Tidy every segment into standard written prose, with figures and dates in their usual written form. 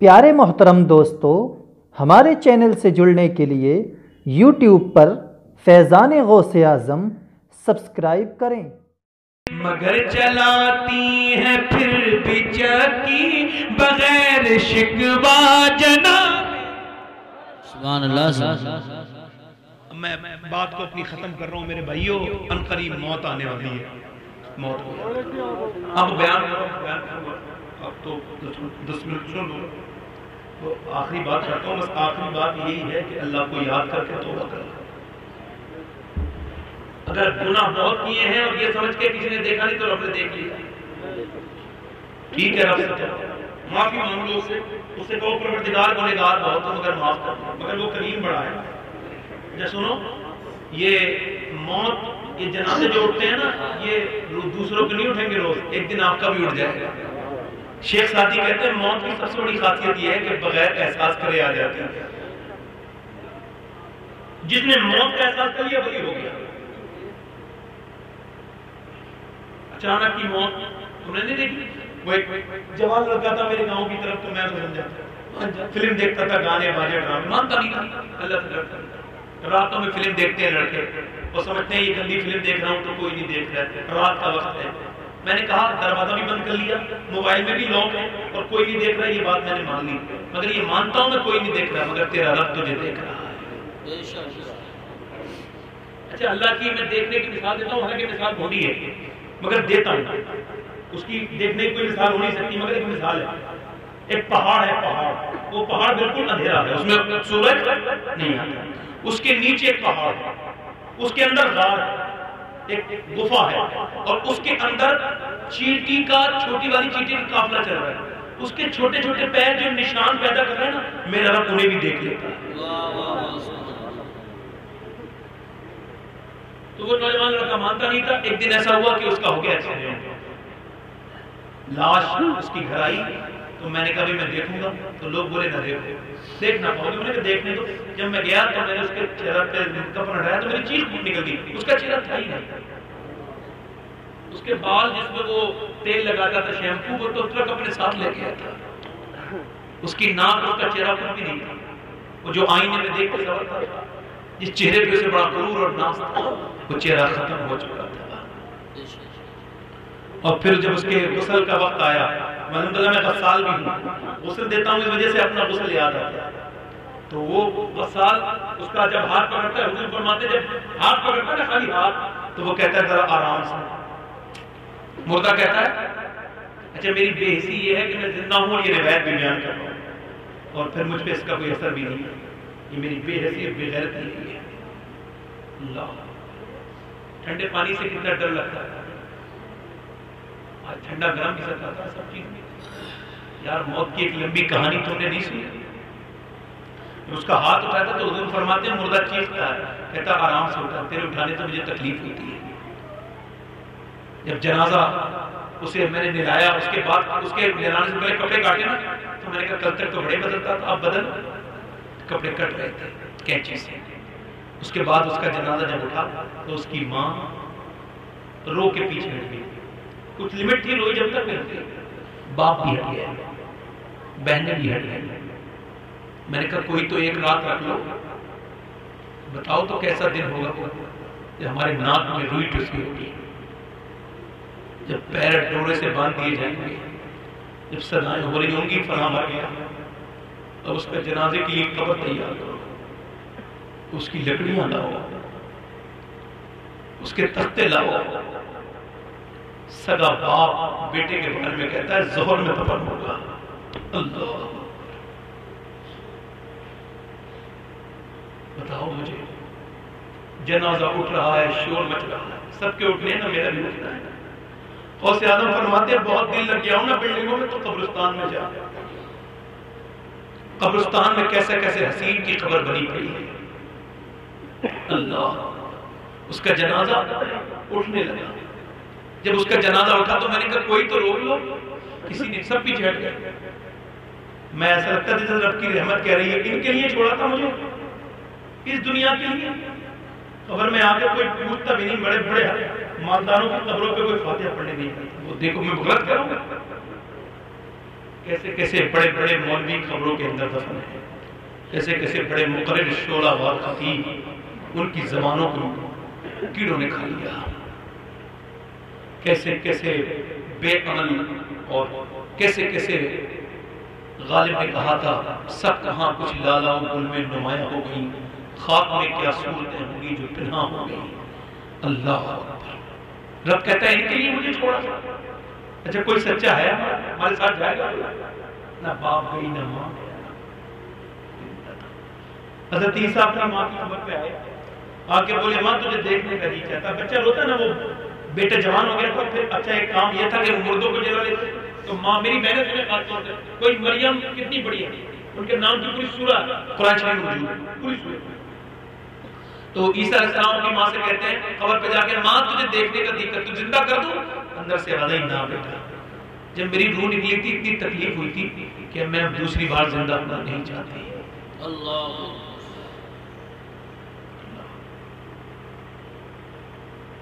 پیارے محترم دوستو، ہمارے چینل سے جڑنے کے لیے یوٹیوب پر فیضان غوث اعظم سبسکرائب کریں۔ مگر چلاتی ہیں پھر بھی چکی بغیر شکوا جنا۔ سبحان اللہ۔ میں بات کو اپنی ختم کر رہا ہوں میرے بھائیوں، عنقریب موت آنے والی ہے۔ موت اب بیان اب تو 10 منٹ سن لو تو آخری بات کرتا ہوں۔ بس آخری بات یہی ہے کہ اللہ کو یاد کر کے توبہ کرو۔ اگر گناہ بہت کیے ہیں اور یہ سمجھ کے کسی نے دیکھا نہیں تو رب نے دیکھ لیا، ٹھیک ہے، رب سے معافی مانگ لو، اس سے کہو پروردگار گنہگار بہت ہوں مگر معاف کر دو، مگر وہ کریم بڑا ہے۔ اچھا سنو، یہ موت، یہ جنازے جو اٹھتے ہیں نا، یہ دوسروں کے نہیں اٹھیں گے روز، ایک دن آپ کا بھی اٹھ جائے گا۔ شیخ سعدی کہتے ہیں موت کی سب سے بڑی خاصیت یہ ہے کہ بغیر احساس کرے آ جاتی ہے۔ جس نے موت کا احساس کر لیا وہی ہو گیا۔ اچانک کی موت تم نے نہیں دیکھی؟ وہ ایک جوان لڑکا تھا میرے گاؤں کی طرف، تو میں سمجھا فلم دیکھتا تھا، گانے باجے ڈرامے، مانتا نہیں تھا، اللہ سے ڈرتا تھا۔ راتوں میں فلم دیکھتے ہیں لڑکے، وہ سمجھتے ہیں یہ گندی فلم دیکھ رہا ہوں تو کوئی نہیں دیکھ رہا ہے، رات کا وقت ہے۔ میں نے کہا دروازہ بھی بند کر لیا، موبائل میں بھی لاک ہے اور کوئی نہیں دیکھ رہا، یہ بات میں نے مان لی، مگر یہ مانتا ہوں میں کوئی نہیں دیکھ رہا، مگر تیرا رب تجھے دیکھ رہا ہے۔ اچھا اللہ کی میں دیکھنے کی مثال دیتا ہوں، حالانکہ مثال بھولی ہے مگر دیتا ہوں، اس کی دیکھنے کی کوئی مثال ہو نہیں سکتی مگر ایک مثال ہے۔ ایک پہاڑ ہے، پہاڑ، وہ پہاڑ بالکل اندھیرا ہے، اس میں سورج نہیں آتا، اس کے نیچے ایک پہاڑ ہے، اس کے اندر غار ہے، ایک گفا ہے، اور اس کے اندر چیٹی کا، چھوٹی والی چیٹی کا قافلہ چل رہا ہے۔ اس کے چھوٹے چھوٹے پیر جو نشان پیدا کر رہے ہیں نا، میرا رب انہیں بھی دیکھ لیتا ہے۔ تو وہ نوجوان لڑکا مانتا نہیں تھا۔ ایک دن ایسا ہوا کہ اس کا ہو گیا ایکسیڈنٹ، لاش اس کی گھر آئی، تو میں نے کہا میں دیکھوں گا، تو لوگ بولے نہ دیکھو، دیکھنا پاؤ گے، میں نے کہا دیکھنے دو۔ جب میں گیا تو میں نے اس کے چہرہ پہ کپڑا ہٹایا تو میری چیخ پھوٹ نکل گئی، اس کا چہرہ تھا ہی نہیں، اس کے بال جس میں وہ تیل لگاتا تھا شیمپو، وہ تو ٹرک اپنے ساتھ لے گیا تھا، اس کی ناک، اس کا چہرہ کچھ بھی نہیں تھا، وہ جو آئینے میں دیکھ کے سوال تھا، جس چہرے پہ سے بڑا غرور اور ناز تھا، وہ چہرہ ختم ہو چکا تھا۔ اور پھر جب اس کے غسل کا وقت آیا، الحمدللہ میں غسال بھی ہوں، غسل دیتا ہوں اس وجہ سے اپنا غسل یاد آتا ہے، تو وہ غسال اس کا جب ہاتھ پکڑتا ہے، حضور فرماتے جب ہاتھ پکڑتا ہے نا خالی ہاتھ، تو وہ کہتا ہے ذرا آرام سے۔ مردہ کہتا ہے اچھا میری بے حسی یہ ہے کہ میں زندہ ہوں اور یہ روایت بھی بیان کر رہا ہوں، اور پھر مجھ پہ اس کا کوئی اثر بھی نہیں ہے، یہ میری بے حسی اور بے غیرتی ہے۔ اللہ، ٹھنڈے پانی سے کتنا ڈر لگتا ہے، آج ٹھنڈا گرم بھی سکتا تھا سب چیز۔ یار موت کی ایک لمبی کہانی تم نے نہیں سنی؟ اس کا ہاتھ اٹھایا تھا تو حضور فرماتے ہیں مردہ چیختا ہے، کہتا آرام سے اٹھا، تیرے اٹھانے سے مجھے تکلیف ہوتی ہے۔ جب جنازہ اسے میں نے نلایا، اس کے بعد اس کے نلانے سے پہلے کپڑے کاٹے نا، تو میں نے کہا کل تک تو بڑے بدلتا تھا، اب بدل، کپڑے کٹ رہے تھے کینچی سے۔ اس کے بعد اس کا جنازہ جب اٹھا تو اس کی ماں رو کے پیچھے ہٹ گئی، کچھ لمٹ تھی، روئی جب تک نہیں، باپ بھی ہٹ گیا، بہنیں بھی ہٹ گئی۔ میں نے کہا کوئی تو ایک رات رکھ لو، بتاؤ تو کیسا دن ہوگا جب ہمارے ناک میں روئی ٹھسی ہوگی، جب پیر ڈورے سے باندھ دیے جائیں گے، جب سزائیں ہو رہی ہوں گی فلاں مر گیا، اب اس کا جنازے کے لیے قبر تیار کرو، اس کی لکڑیاں لاؤ، اس کے تختے لاؤ۔ سگا باپ بیٹے کے بارے میں کہتا ہے ظہر میں دفن ہوگا۔ اللہ، بتاؤ مجھے، جنازہ اٹھ رہا ہے، شور مچ رہا ہے، سب کے اٹھنے نا میرا بھی اٹھنا ہے۔ غوث اعظم فرماتے ہیں بہت دل لگ گیا ہوں نا بلڈنگوں میں تو قبرستان میں جا، قبرستان میں کیسے کیسے حسین کی خبر بنی پڑی ہے۔ اللہ، اس کا جنازہ اٹھنے لگا، جب اس کا جنازہ اٹھا تو میں نے کہا کوئی تو روک لو، کسی نے، سب پیچھے ہٹ گئے۔ میں ایسا لگتا جیسے رب کی رحمت کہہ رہی ہے ان کے لیے چھوڑا تھا مجھے، اس دنیا کے لیے۔ قبر میں آ کے کوئی پوچھتا بھی نہیں، بڑے بڑے مالداروں کی قبروں پہ کوئی فاتحہ پڑھنے نہیں، وہ دیکھو میں غلط کروں گا، کیسے کیسے بڑے بڑے مولوی قبروں کے اندر دفن ہیں، کیسے کیسے بڑے مقرر شعلہ وار خطیب، ان کی زبانوں کو کیڑوں نے کھا لیا، کیسے کیسے بے عمل اور کیسے کیسے غالب نے کہا تھا سب کہاں کچھ لالا و گل میں نمایاں ہو گئی، خاک میں کیا صورتیں ہوں گی جو پنہاں ہو گئی۔ اللہ اکبر۔ رب کہتا ہے ان کے لیے مجھے چھوڑا۔ اچھا کوئی سچا ہے ہمارے ساتھ جائے گا؟ نہ باپ گئی نہ ماں۔ حضرت عیسیٰ اپنی ماں کی خبر پہ آئے، آ کے بولے ماں تجھے دیکھنے کا جی چاہتا۔ بچہ روتا نا، وہ بیٹا جوان ہو گیا تھا، پھر اچھا ایک کام یہ تھا کہ مردوں کو جلا لیتے تو ماں میری محنت میں خاص طور سے کوئی مریم کتنی بڑی ہے، ان کے نام کی پوری سورہ قرآن شریف موجود ہے، پوری سورہ۔ تو عیسیٰ علیہ السلام کی ماں سے کہتے ہیں خبر پہ جا کے ماں تجھے دیکھنے کا دقت، تو زندہ کر دوں؟ اندر سے آدھا ہی نہ بیٹا، جب میری روح نکلی تھی اتنی تکلیف ہوئی تھی کہ میں اب دوسری بار زندہ ہونا نہیں چاہتی۔ اللہ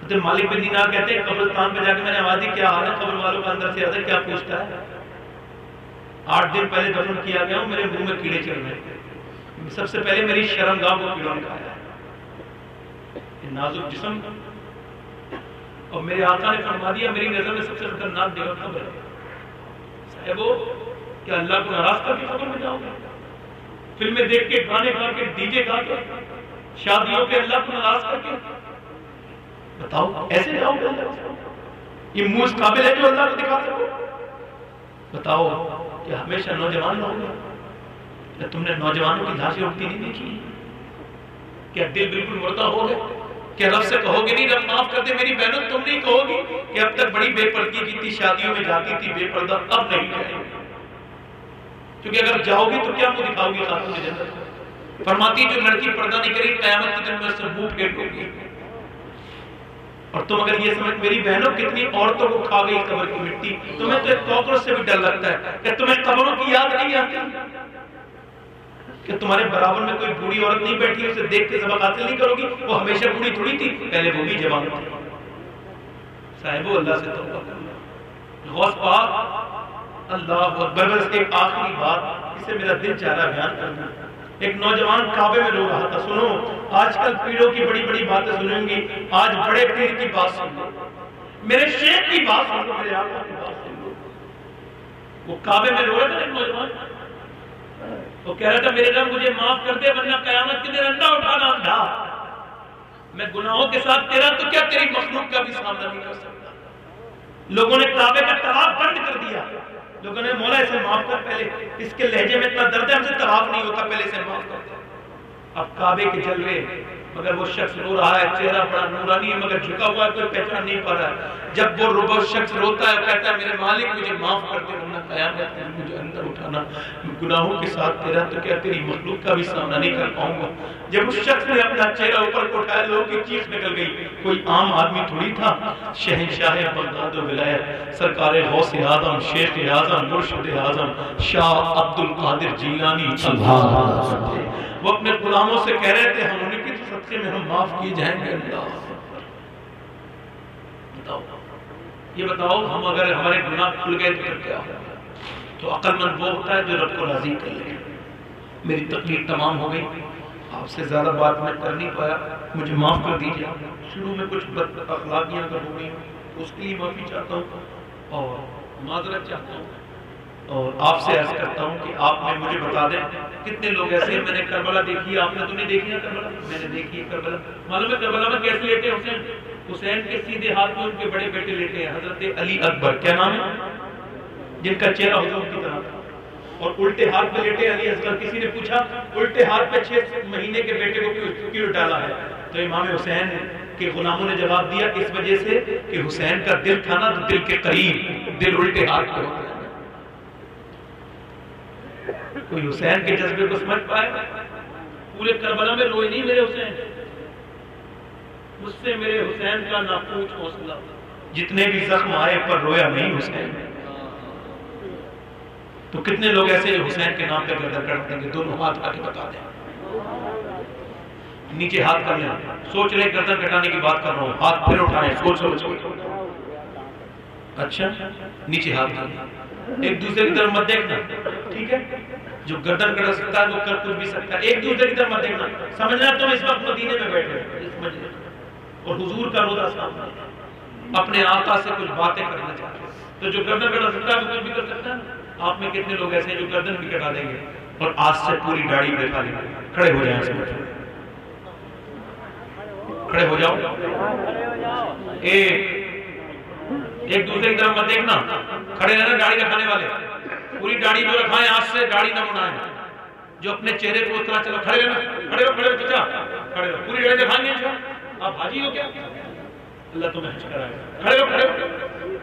حضرت مالک بن دینار کہتے ہیں قبرستان پہ جا کے میں نے آواز دی کیا حال ہے؟ قبر والوں کا اندر سے آدھے کیا پوچھتا ہے؟ 8 دن پہلے دفن کیا گیا ہوں، میرے منہ میں کیڑے چل رہے ہیں، سب سے پہلے میری شرمگاہ کو کیڑوں نے کھایا ہے، نازک جسم، اور میرے آقا نے فرما دیا میری نظر میں سب سے خطرناک جگہ قبر ہے۔ صاحبو کیا اللہ کو ناراض کر کے قبر میں جاؤ گے؟ فلمیں دیکھ کے، گانے گا کے، ڈی جے گا کے، شادیوں کے اللہ کو ناراض کر کے بتاؤ ایسے جاؤ گے؟ یہ منہ اس قابل ہے جو اللہ کو دکھا سکو؟ بتاؤ کہ ہمیشہ نوجوان رہو گے؟ کیا تم نے نوجوانوں کی دھاشیں اٹھتی نہیں دیکھی؟ کیا دل بالکل مردہ ہو گئے؟ کیا رب سے کہو گے نہیں رب معاف کر دے میری بہنوں؟ تم نہیں کہو گی کہ اب تک بڑی بے پردگی کی تھی، شادیوں میں جاتی تھی بے پردہ، اب نہیں جائے گی؟ کیونکہ اگر جاؤ گی تو کیا منہ دکھاؤ گی خاتون جنت؟ فرماتی جو لڑکی پردہ نہیں کری قیامت کے دن میں سے منہ پھیر دوں گی۔ اور تم اگر یہ سمجھ میری بہنوں کتنی عورتوں کو کھا گئی قبر کی مٹی، تمہیں تو ایک کاکروچ سے بھی ڈر لگتا ہے کہ تمہیں قبروں کی یاد نہیں آتی کہ تمہارے برابر میں کوئی بوڑھی عورت نہیں بیٹھی اسے دیکھ کے سبق حاصل نہیں کرو گی؟ وہ ہمیشہ بوڑھی تھوڑی تھی، پہلے وہ بھی جوان تھی۔ صاحبو اللہ سے توبہ کرو، غوث پاک اللہ اکبر۔ بس ایک آخری بات، اسے میرا دل چاہ رہا بیان کرنا۔ ایک نوجوان کعبے میں رو رہا تھا، سنو آج کل پیروں کی بڑی بڑی باتیں سنیں گی، آج بڑے پیر کی بات سن لو، میرے شیخ کی بات سن لو، میرے آقا کی بات سن لو۔ وہ کعبے میں رو رہا تھا ایک نوجوان، وہ کہہ رہا تھا میرے رب مجھے معاف کر دے ورنہ قیامت کے دن انڈا اٹھانا اندھا، میں گناہوں کے ساتھ تیرا تو کیا تیری مخلوق کا بھی سامنا نہیں کر سکتا۔ لوگوں نے کعبے کا طواف بند کر دیا، لوگوں نے مولا اسے معاف کر، پہلے اس کے لہجے میں اتنا درد ہے ہم سے طواف نہیں ہوتا، پہلے اسے معاف کر دے۔ اب کعبے کے جلوے، مگر وہ شخص رو رہا ہے، چہرہ بڑا نورانی ہے مگر جھکا ہوا ہے، کوئی پہچان نہیں پا رہا ہے۔ جب وہ شخص روتا ہے کہتا ہے میرے مالک مجھے معاف کر دے ورنہ قیامت میں مجھے اندر اٹھانا، گناہوں کے ساتھ تیرا تو کیا تیری مخلوق کا بھی سامنا نہیں کر پاؤں گا۔ جب اس شخص نے اپنا چہرہ اوپر کو اٹھایا لوگوں کی چیخ نکل گئی، کوئی عام آدمی تھوڑی تھا، شہنشاہ بغداد و ولایت سرکار غوث اعظم شیخ اعظم مرشد اعظم شاہ عبد القادر جیلانی سبحان اللہ، وہ اپنے غلاموں سے کہہ رہے تھے ہم انہیں کے صدقے میں ہم معاف کیے جائیں گے۔ اللہ بتاؤ، یہ بتاؤ ہم اگر ہمارے گناہ کھل گئے تو کیا ہوگا؟ تو عقل مند وہ ہوتا ہے جو رب کو راضی کر لے۔ میری تکلیف تمام ہو گئی، آپ سے زیادہ بات میں کر نہیں پایا، مجھے معاف کر دیجیے۔ شروع میں کچھ بد اخلاقیاں اگر ہو گئی اس کے لیے معافی چاہتا ہوں اور معذرت چاہتا ہوں، اور آپ سے عرض کرتا ہوں کہ آپ نے مجھے بتا دیں کتنے لوگ ایسے ہیں۔ میں نے کربلا دیکھی ہے، آپ نے تو نہیں دیکھی ہے کربلا؟ میں نے دیکھی ہے کربلا۔ معلوم ہے کربلا میں کیسے لیٹے حسین؟ حسین کے سیدھے ہاتھ میں ان کے بڑے بیٹے لیٹے ہیں، حضرت علی اکبر، کیا نام ہے، جن کا چہرہ حضور کی طرح تھا، اور الٹے ہاتھ میں لیٹے علی اصغر۔ کسی نے پوچھا الٹے ہاتھ پہ 6 مہینے کے بیٹے کو کیوں ڈالا ہے؟ تو امام حسین کے غلاموں نے جواب دیا اس وجہ سے کہ حسین کا دل تھا نا تو دل کے قریب، دل الٹے ہاتھ پہ ہوتا ہے۔ کوئی حسین کے جذبے کو سمجھ پائے؟ پورے کربلا میں روئے نہیں میرے حسین، مجھ سے میرے حسین کا نہ پوچھ حوصلہ، جتنے بھی زخم آئے پر رویا نہیں حسین۔ تو کتنے لوگ ایسے حسین کے نام پہ گردن کٹتے ہیں؟ دونوں ہاتھ آ کے بتا دیں، نیچے ہاتھ کر لیں، سوچ لیں گردن کٹانے کی بات کر رہا ہوں، ہاتھ پھر اٹھائیں، سوچ کے۔ اچھا نیچے ہاتھ کر لیں، ایک دوسرے کی طرف مت دیکھنا، ٹھیک ہے؟ جو گردن کر سکتا ہے وہ کر کچھ بھی سکتا ہے، ایک دوسرے کی طرف مت دیکھنا۔ سمجھنا تم اس وقت مدینے میں بیٹھے اس مجلس اور حضور کا روضہ سامنے، اپنے آقا سے کچھ باتیں کرنا چاہتے ہیں، تو جو گردن کٹا سکتا ہے وہ کچھ بھی کر سکتا ہے۔ آپ میں کتنے لوگ ایسے ہیں جو گردن بھی کٹا دیں گے اور آج سے پوری داڑھی دکھا لیں گے؟ کھڑے ہو جائیں، کھڑے ہو جاؤ، ایک دوسرے کی طرف مت دیکھنا، کھڑے رہنا داڑھی رکھانے والے، پوری داڑھی جو رکھائیں آج سے داڑھی نہ بنائیں، جو اپنے چہرے کو اتنا چلو، کھڑے رہنا، کھڑے رہو چچا، کھڑے رہو، پوری داڑھی دکھائیں گے آپ حاجی ہو کیا؟ اللہ تمہیں حج کرائے، کھڑے رہو کھڑے رہو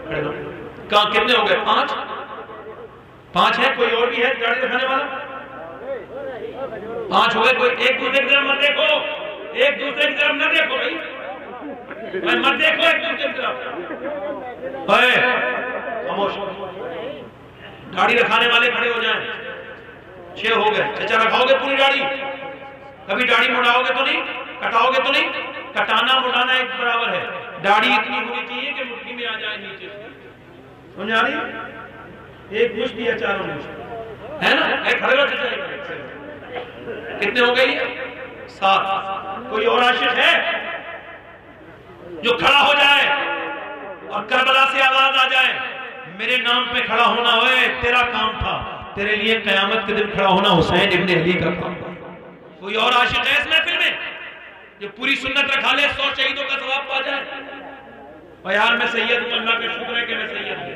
کھڑے رہو۔ کہاں کتنے ہو گئے؟ پانچ ہے، کوئی اور بھی ہے داڑھی رکھانے والا؟ 5 ہو گئے۔ کوئی ایک دوسرے کی طرف مت دیکھو، ایک دوسرے کی طرف نہ دیکھو بھائی، مت دیکھو ایک دوسرے کی طرف، خاموش۔ داڑھی رکھانے والے کھڑے ہو جائیں، 6 ہو گئے۔ چچا رکھاؤ گے پوری داڑھی؟ کبھی داڑھی مڑاؤ گے تو نہیں، کٹاؤ گے تو نہیں؟ کٹانا مڑانا ایک برابر ہے۔ داڑھی اتنی ہونی چاہیے کہ مٹھی میں آ جائے نیچے سے، سمجھ آ رہی ہے؟ ایک مشت یا 4 مشت ہے نا؟ کھڑے ہو چچا، کتنے ہو گئی؟ 7۔ کوئی اور عاشق ہے جو کھڑا ہو جائے اور کربلا سے آواز آ جائے میرے نام پہ کھڑا ہونا ہوئے، تیرا کام تھا، تیرے لیے قیامت کے دن کھڑا ہونا حسین ابن علی کا کام تھا؟ کوئی اور عاشق ہے اس محفل میں جو پوری سنت رکھا لے، 100 شہیدوں کا ثواب پا جائے؟ اور یار میں سید ہوں، اللہ کا شکر ہے کہ میں سید ہوں،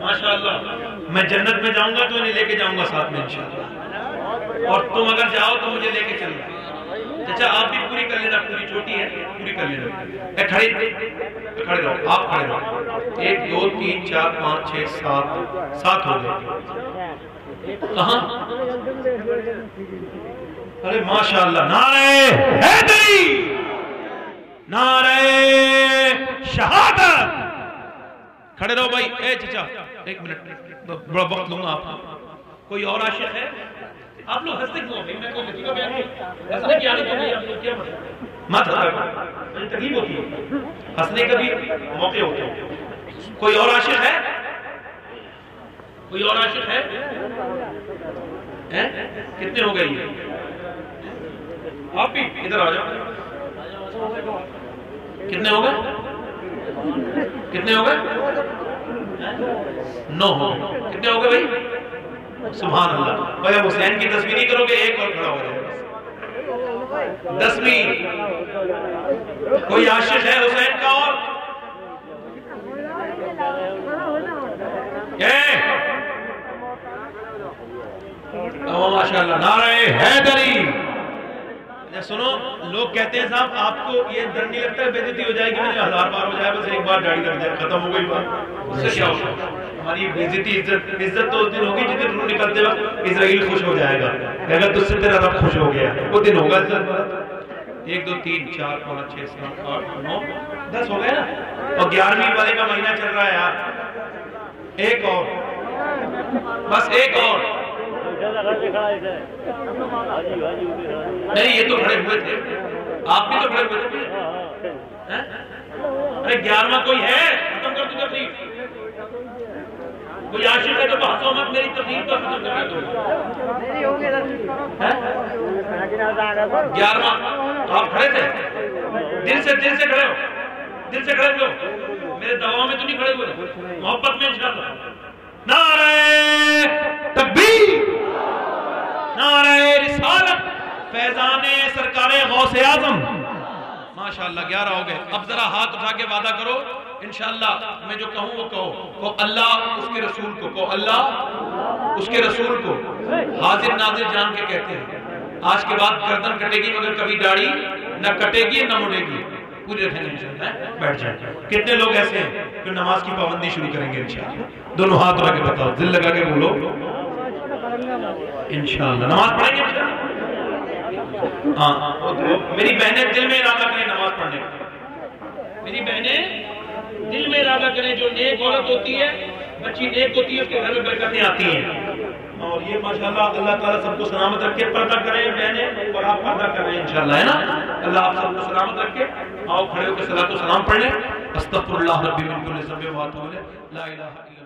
ماشاءاللہ۔ میں جنت میں جاؤں گا تو انہیں لے کے جاؤں گا ساتھ میں انشاءاللہ، اور تم اگر جاؤ تو مجھے لے کے چلنا۔ چچا آپ بھی پوری کر لینا، پوری چھوٹی ہے، پوری کر لینا۔ کھڑے رہو، آپ کھڑے رہو۔ 1 2 3 4 5 6 7 ہو گئے۔ کہاں؟ ارے ماشاءاللہ، نعرہ حیدری، نعرہ شہادت۔ کھڑے رہو بھائی۔ اے چچا 1 منٹ، بڑا وقت لوں گا آپ کو۔ کوئی اور عاشق ہے؟ آپ لوگ ہنستے کیوں ہیں؟ میں کوئی لطیفہ بیان نہیں، ہنسنے کی عادت ہوگی آپ لوگ، کیا مت ہنسو، تکلیف ہوتی ہے، ہنسنے کا بھی موقع ہوتے ہیں۔ کوئی اور عاشق ہے؟ کوئی اور عاشق ہے؟ کتنے ہو گئی؟ آپ بھی ادھر آ جاؤ۔ کتنے ہو گئے؟ کتنے ہو گئے؟ 9 ہو گئے۔ کتنے ہو گئے بھائی؟ سبحان اللہ۔ بھائی حسین کی تصویر نہیں کرو گے، ایک اور کھڑا ہو جائے۔ 10ویں۔ کوئی عاشق ہے حسین کا؟ اور ماشاءاللہ، نعرہ حیدری۔ سنو، لوگ کہتے ہیں صاحب آپ کو یہ ڈر نہیں لگتا ہے بے عزتی ہو جائے گی؟ میں 1000 بار ہو جائے، بس ایک بار داڑھی رکھ جائے، ختم ہو گئی بات، اس سے کیا ہوگا؟ ہماری بے عزتی عزت تو اس دن ہوگی جس دن روح نکلتے وقت اسرائیل خوش ہو جائے گا، اگر تجھ سے تیرا رب خوش ہو گیا، وہ دن ہوگا عزت بات۔ 1 2 3 4 5 6 7 8 9 10 ہو گئے نا، اور 11ویں والے کا مہینہ چل رہا ہے یار، ایک اور، بس ایک اور۔ نہیں یہ تو کھڑے ہوئے تھے، آپ بھی تو کھڑے ہوئے تھے۔ ارے 11واں کوئی ہے؟ ختم کر دو تقریب۔ کوئی عاشق ہے تو بحثوں مت، میری تقریب کا ختم کر دو۔ 11واں آپ کھڑے تھے؟ دل سے کھڑے ہو، دل سے کھڑے ہو، میرے دعووں میں تو نہیں کھڑے ہوئے، محبت میں انشاءاللہ۔ نعرہ تکبیر، نعرہ رسالت، فیضان سرکار غوث اعظم۔ ماشاءاللہ 11 ہو گئے۔ اب ذرا ہاتھ اٹھا کے وعدہ کرو، انشاءاللہ میں جو کہوں وہ کہو اللہ اس کے رسول کو، کہو اللہ اس کے رسول کو حاضر ناظر جان کے کہتے ہیں۔ آج کے بعد گردن کٹے گی مگر کبھی داڑھی نہ کٹے گی نہ مڑے گی، پوری رکھیں گے انشاءاللہ۔ بیٹھ جائیں۔ کتنے لوگ ایسے ہیں جو نماز کی پابندی شروع کریں گے انشاءاللہ؟ دونوں ہاتھ اٹھا کے بتاؤ، دل لگا کے بولو انشاءاللہ نماز پڑھیں گے انشاءاللہ۔ ہاں میری بہنیں دل میں ارادہ کریں نماز پڑھنے کا، میری بہنیں دل میں ارادہ کریں، جو نیک عورت ہوتی ہے، بچی نیک ہوتی ہے، اس کے گھر میں برکتیں آتی ہیں۔ اور یہ ماشاءاللہ اللہ تعالیٰ سب کو سلامت رکھے، پردہ کریں بہنیں، اور آپ پردہ کر رہے ہیں انشاءاللہ، ہے نا؟ اللہ آپ سب کو سلامت رکھے۔ آؤ کھڑے ہو کے صلاۃ و سلام پڑھ لیں۔ استغفر اللہ ربی من کل ذنب و اتوب الیہ، لا الہ الا